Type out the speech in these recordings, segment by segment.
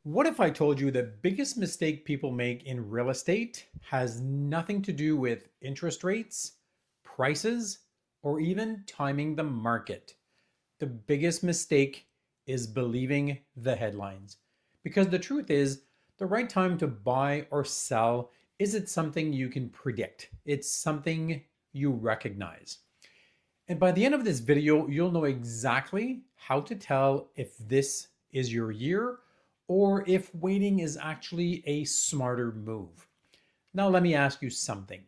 What if I told you the biggest mistake people make in real estate has nothing to do with interest rates, prices, or even timing the market? The biggest mistake is believing the headlines. Because the truth is, the right time to buy or sell isn't something you can predict, it's something you recognize. And by the end of this video, you'll know exactly how to tell if this is your year or if waiting is actually a smarter move. Now, let me ask you something.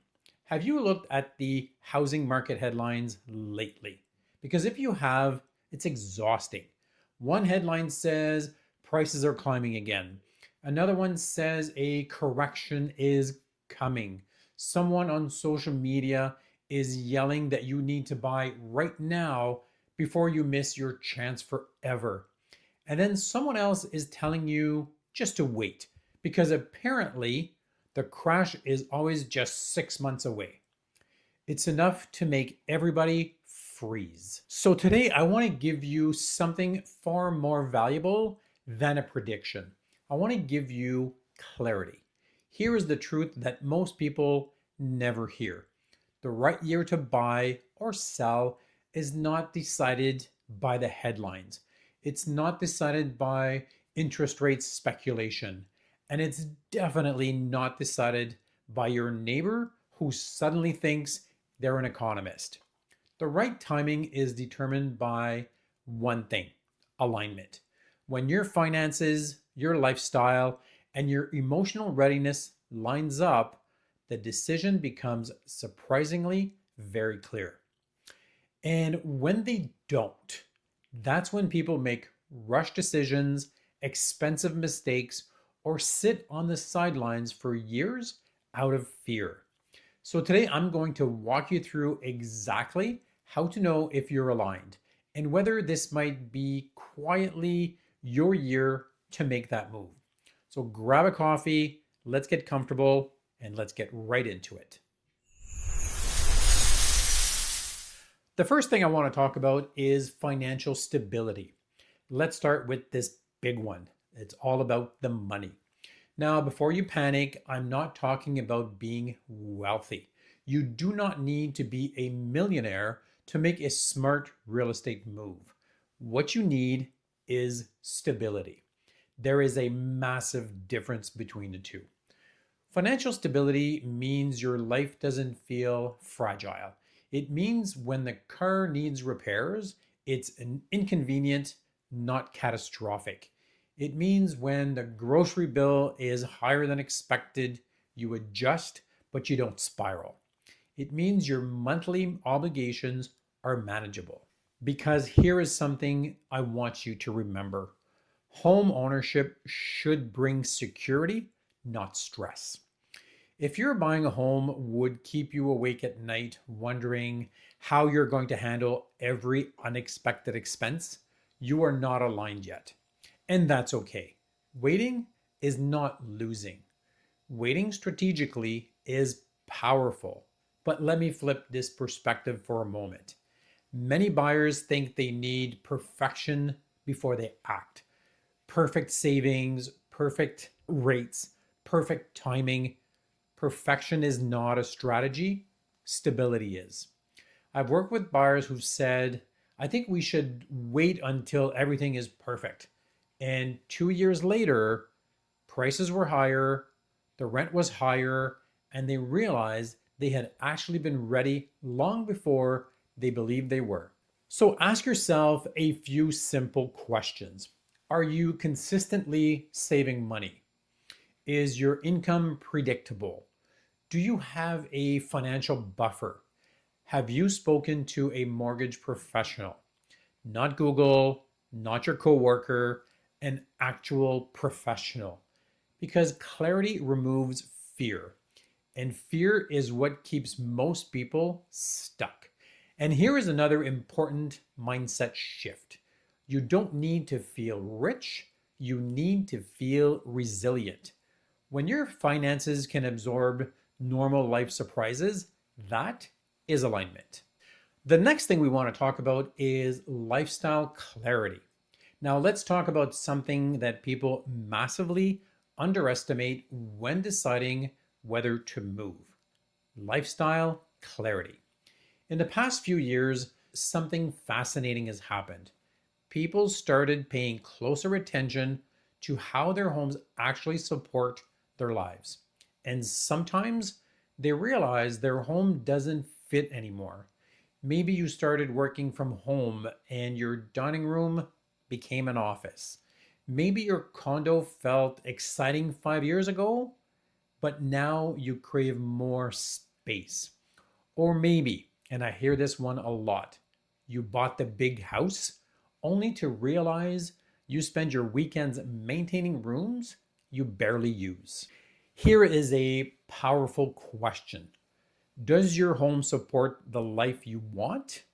Have you looked at the housing market headlines lately? Because if you have, it's exhausting. One headline says prices are climbing again. Another one says a correction is coming. Someone on social media is yelling that you need to buy right now before you miss your chance forever. And then someone else is telling you just to wait because apparently the crash is always just 6 months away. It's enough to make everybody freeze. So today I want to give you something far more valuable than a prediction. I want to give you clarity. Here is the truth that most people never hear. The right year to buy or sell is not decided by the headlines. It's not decided by interest rate speculation. And it's definitely not decided by your neighbor who suddenly thinks they're an economist. The right timing is determined by one thing: alignment. When your finances, your lifestyle, and your emotional readiness lines up, the decision becomes surprisingly very clear. And when they don't, that's when people make rush decisions, expensive mistakes, or sit on the sidelines for years out of fear. So today I'm going to walk you through exactly how to know if you're aligned and whether this might be quietly your year to make that move. So grab a coffee, let's get comfortable, and let's get right into it. The first thing I want to talk about is financial stability. Let's start with this big one. It's all about the money. Now, before you panic, I'm not talking about being wealthy. You do not need to be a millionaire to make a smart real estate move. What you need is stability. There is a massive difference between the two. Financial stability means your life doesn't feel fragile. It means when the car needs repairs, it's an inconvenient, not catastrophic. It means when the grocery bill is higher than expected, you adjust, but you don't spiral. It means your monthly obligations are manageable. Because here is something I want you to remember: home ownership should bring security, not stress. If you're buying a home would keep you awake at night wondering how you're going to handle every unexpected expense, you are not aligned yet. And that's okay. Waiting is not losing. Waiting strategically is powerful. But let me flip this perspective for a moment. Many buyers think they need perfection before they act. Perfect savings, perfect rates, perfect timing. Perfection is not a strategy, stability is. I've worked with buyers who've said, I think we should wait until everything is perfect. And 2 years later, prices were higher, the rent was higher, and they realized they had actually been ready long before they believed they were. So ask yourself a few simple questions. Are you consistently saving money? Is your income predictable? Do you have a financial buffer? Have you spoken to a mortgage professional? Not Google, not your coworker, an actual professional. Because clarity removes fear, and fear is what keeps most people stuck. And here is another important mindset shift: you don't need to feel rich, you need to feel resilient. When your finances can absorb normal life surprises, that is alignment. The next thing we want to talk about is lifestyle clarity. Now, let's talk about something that people massively underestimate when deciding whether to move: lifestyle clarity. In the past few years, something fascinating has happened. People started paying closer attention to how their homes actually support their lives. And sometimes they realize their home doesn't fit anymore. Maybe you started working from home and your dining room became an office. Maybe your condo felt exciting 5 years ago, but now you crave more space. Or maybe, and I hear this one a lot, you bought the big house only to realize you spend your weekends maintaining rooms you barely use. Here is a powerful question: does your home support the life you want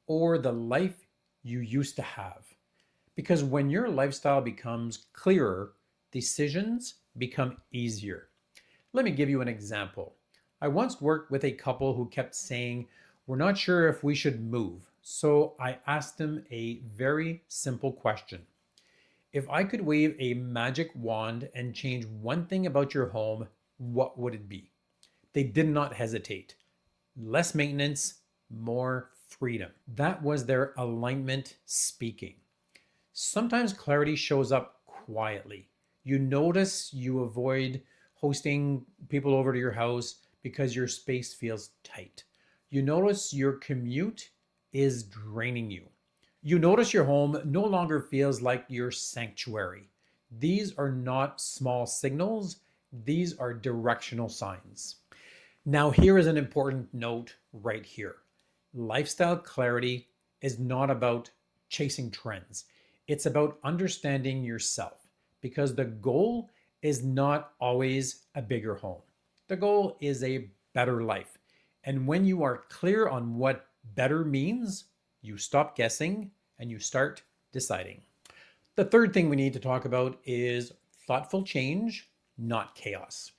or the life you used to have? Because when your lifestyle becomes clearer, decisions become easier. Let me give you an example. I once worked with a couple who kept saying, "We're not sure if we should move." So I asked them a very simple question: if I could wave a magic wand and change one thing about your home, what would it be? They did not hesitate. Less maintenance, more freedom. That was their alignment speaking. Sometimes clarity shows up quietly. You notice you avoid hosting people over to your house because your space feels tight. You notice your commute is draining you. You notice your home no longer feels like your sanctuary. These are not small signals, these are directional signs. Now, here is an important note right here: lifestyle clarity is not about chasing trends, it's about understanding yourself, because the goal is not always a bigger home. The goal is a better life. And when you are clear on what better means, you stop guessing and you start deciding. The third thing we need to talk about is thoughtful change, not chaos.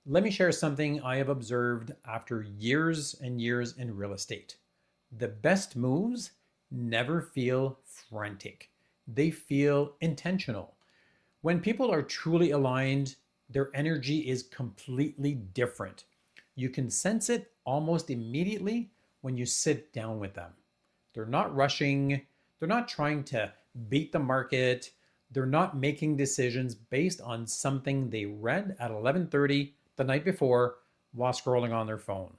Let me share something I have observed after years and years in real estate. The best moves never feel frantic, they feel intentional. When people are truly aligned, their energy is completely different. You can sense it almost immediately when you sit down with them. They're not rushing, they're not trying to beat the market, they're not making decisions based on something they read at 11:30 the night before while scrolling on their phone.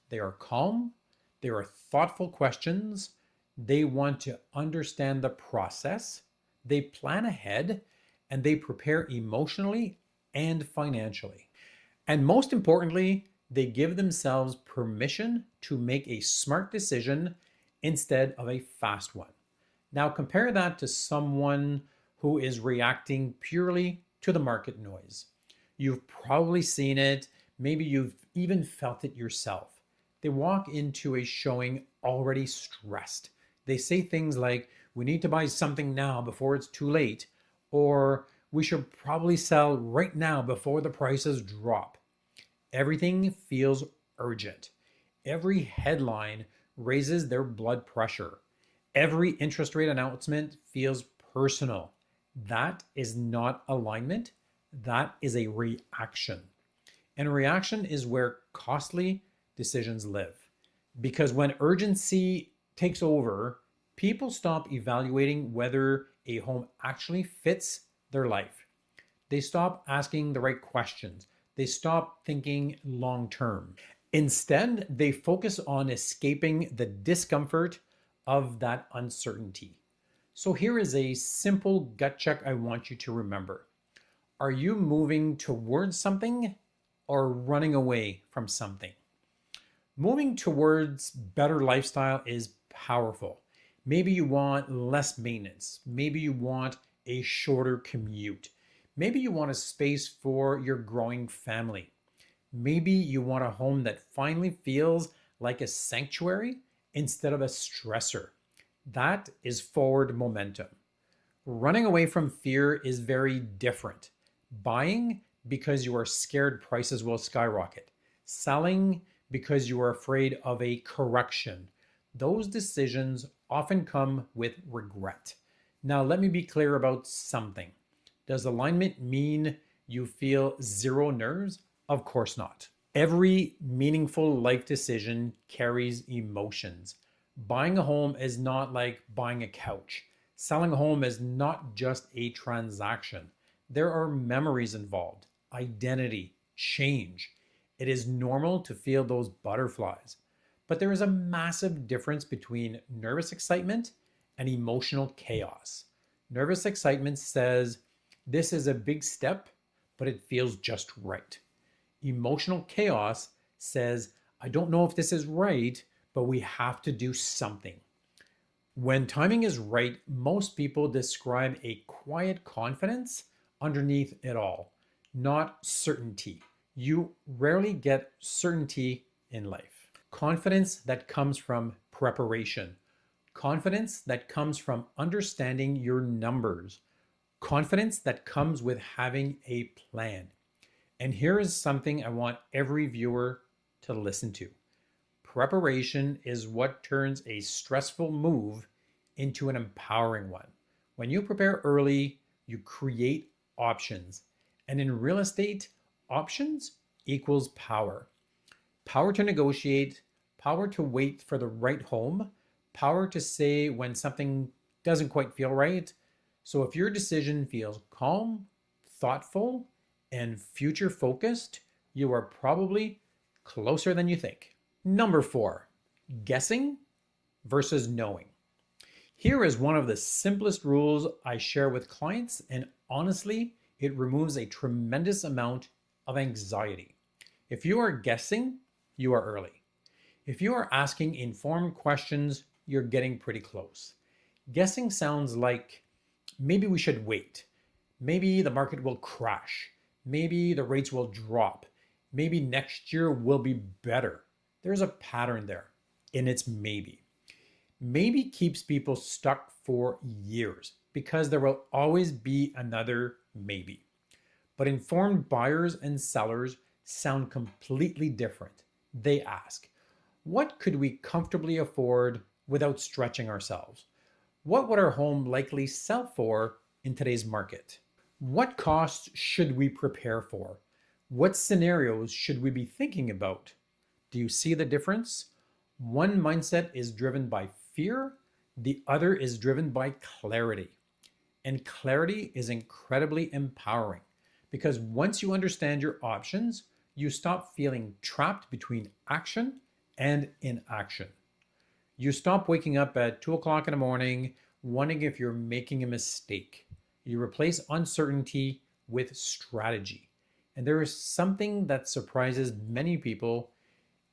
They are calm, they are thoughtful questions, they want to understand the process, they plan ahead, and they prepare emotionally and financially. And most importantly, they give themselves permission to make a smart decision instead of a fast one. Now, compare that to someone who is reacting purely to the market noise. You've probably seen it, maybe you've even felt it yourself. They walk into a showing already stressed. They say things like, "We need to buy something now before it's too late," or "We should probably sell right now before the prices drop." Everything feels urgent. Every headline raises their blood pressure. Every interest rate announcement feels personal. That is not alignment, that is a reaction. And reaction is where costly decisions live. Because when urgency takes over, people stop evaluating whether a home actually fits their life. They stop asking the right questions. They stop thinking long term. Instead, they focus on escaping the discomfort of that uncertainty. So here is a simple gut check I want you to remember. Are you moving towards something or running away from something? Moving towards better lifestyle is powerful. Maybe you want less maintenance. Maybe you want a shorter commute. Maybe you want a space for your growing family. Maybe you want a home that finally feels like a sanctuary instead of a stressor. That is forward momentum. Running away from fear is very different. Buying because you are scared prices will skyrocket. Selling because you are afraid of a correction. Those decisions often come with regret. Now, let me be clear about something. Does alignment mean you feel zero nerves? Of course not. Every meaningful life decision carries emotions. Buying a home is not like buying a couch. Selling a home is not just a transaction. There are memories involved, identity, change. It is normal to feel those butterflies. But there is a massive difference between nervous excitement and emotional chaos. Nervous excitement says, this is a big step, but it feels just right. Emotional chaos says, I don't know if this is right, but we have to do something. When timing is right, most people describe a quiet confidence underneath it all, not certainty. You rarely get certainty in life. Confidence that comes from preparation, confidence that comes from understanding your numbers, confidence that comes with having a plan. And here is something I want every viewer to listen to. Preparation is what turns a stressful move into an empowering one. When you prepare early, you create options. And in real estate, options equals power. Power to negotiate, power to wait for the right home, power to say when something doesn't quite feel right. So if your decision feels calm, thoughtful, and future focused, you are probably closer than you think. Number four, guessing versus knowing. Here is one of the simplest rules I share with clients, and honestly, it removes a tremendous amount of anxiety. If you are guessing, you are early. If you are asking informed questions, you're getting pretty close. Guessing sounds like maybe we should wait. Maybe the market will crash. Maybe the rates will drop. Maybe next year will be better. There's a pattern there, and it's maybe. Maybe keeps people stuck for years because there will always be another maybe. But informed buyers and sellers sound completely different. They ask, what could we comfortably afford without stretching ourselves? What would our home likely sell for in today's market? What costs should we prepare for? What scenarios should we be thinking about? Do you see the difference? One mindset is driven by fear, the other is driven by clarity. And clarity is incredibly empowering because once you understand your options, you stop feeling trapped between action and inaction. You stop waking up at 2 o'clock in the morning wondering if you're making a mistake. You replace uncertainty with strategy. And there is something that surprises many people.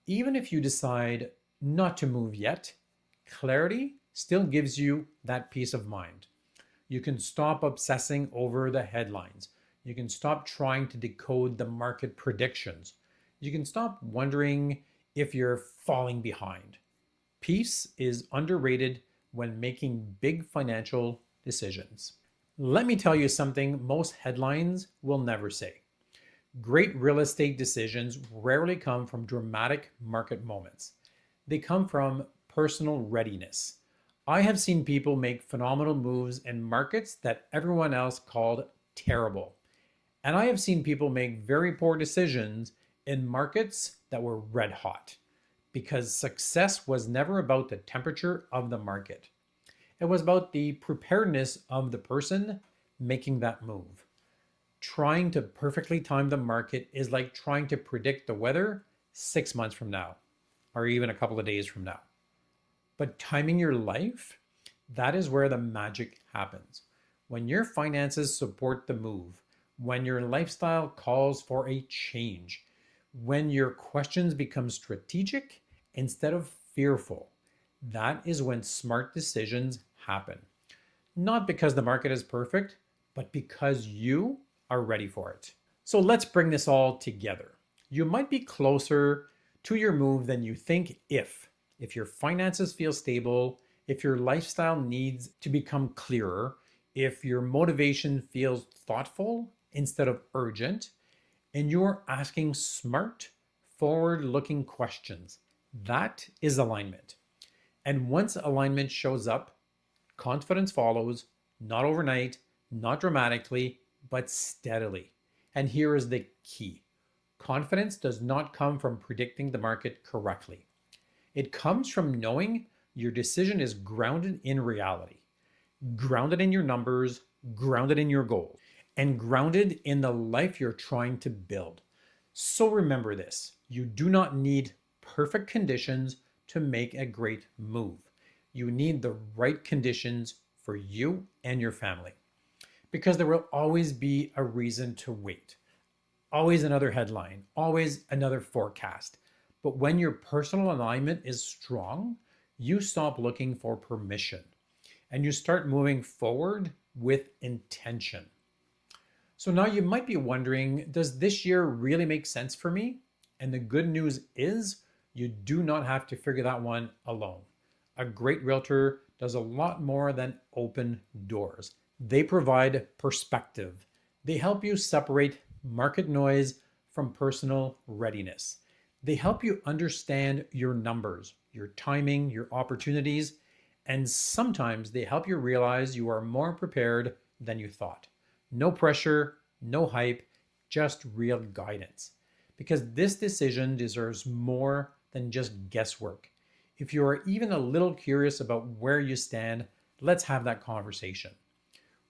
Even if you decide not to move yet, clarity still gives you that peace of mind. You can stop obsessing over the headlines. You can stop trying to decode the market predictions. You can stop wondering if you're falling behind. Peace is underrated when making big financial decisions. Let me tell you something most headlines will never say. Great real estate decisions rarely come from dramatic market moments. They come from personal readiness. I have seen people make phenomenal moves in markets that everyone else called terrible. And I have seen people make very poor decisions in markets that were red hot because success was never about the temperature of the market. It was about the preparedness of the person making that move. Trying to perfectly time the market is like trying to predict the weather 6 months from now, or even a couple of days from now. But timing your life, that is where the magic happens. When your finances support the move, when your lifestyle calls for a change, when your questions become strategic instead of fearful, that is when smart decisions happen. Not because the market is perfect, but because you are ready for it. So let's bring this all together. You might be closer to your move than you think if your finances feel stable, if your lifestyle needs to become clearer, if your motivation feels thoughtful instead of urgent, and you're asking smart, forward looking questions. That is alignment. And once alignment shows up, confidence follows, not overnight, not dramatically, but steadily. And here is the key. Confidence does not come from predicting the market correctly. It comes from knowing your decision is grounded in reality, grounded in your numbers, grounded in your goals, and grounded in the life you're trying to build. So remember this, you do not need perfect conditions to make a great move. You need the right conditions for you and your family. Because there will always be a reason to wait, always another headline, always another forecast. But when your personal alignment is strong, you stop looking for permission and you start moving forward with intention. So now you might be wondering, does this year really make sense for me? And the good news is you do not have to figure that one alone. A great realtor does a lot more than open doors. They provide perspective. They help you separate market noise from personal readiness. They help you understand your numbers, your timing, your opportunities, and sometimes they help you realize you are more prepared than you thought. No pressure, no hype, just real guidance. Because this decision deserves more than just guesswork. If you are even a little curious about where you stand, let's have that conversation.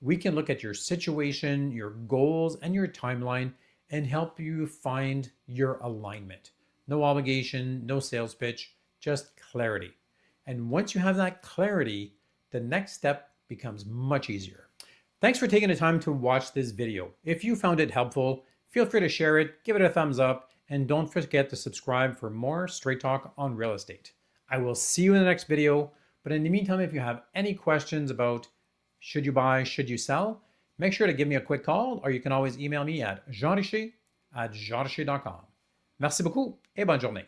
We can look at your situation, your goals, and your timeline and help you find your alignment. No obligation, no sales pitch, just clarity. And once you have that clarity, the next step becomes much easier. Thanks for taking the time to watch this video. If you found it helpful, feel free to share it, give it a thumbs up, and don't forget to subscribe for more straight talk on real estate. I will see you in the next video, but in the meantime, if you have any questions about should you buy, should you sell, make sure to give me a quick call, or you can always email me at jeanricher@jeanricher.com. Merci beaucoup et bonne journée.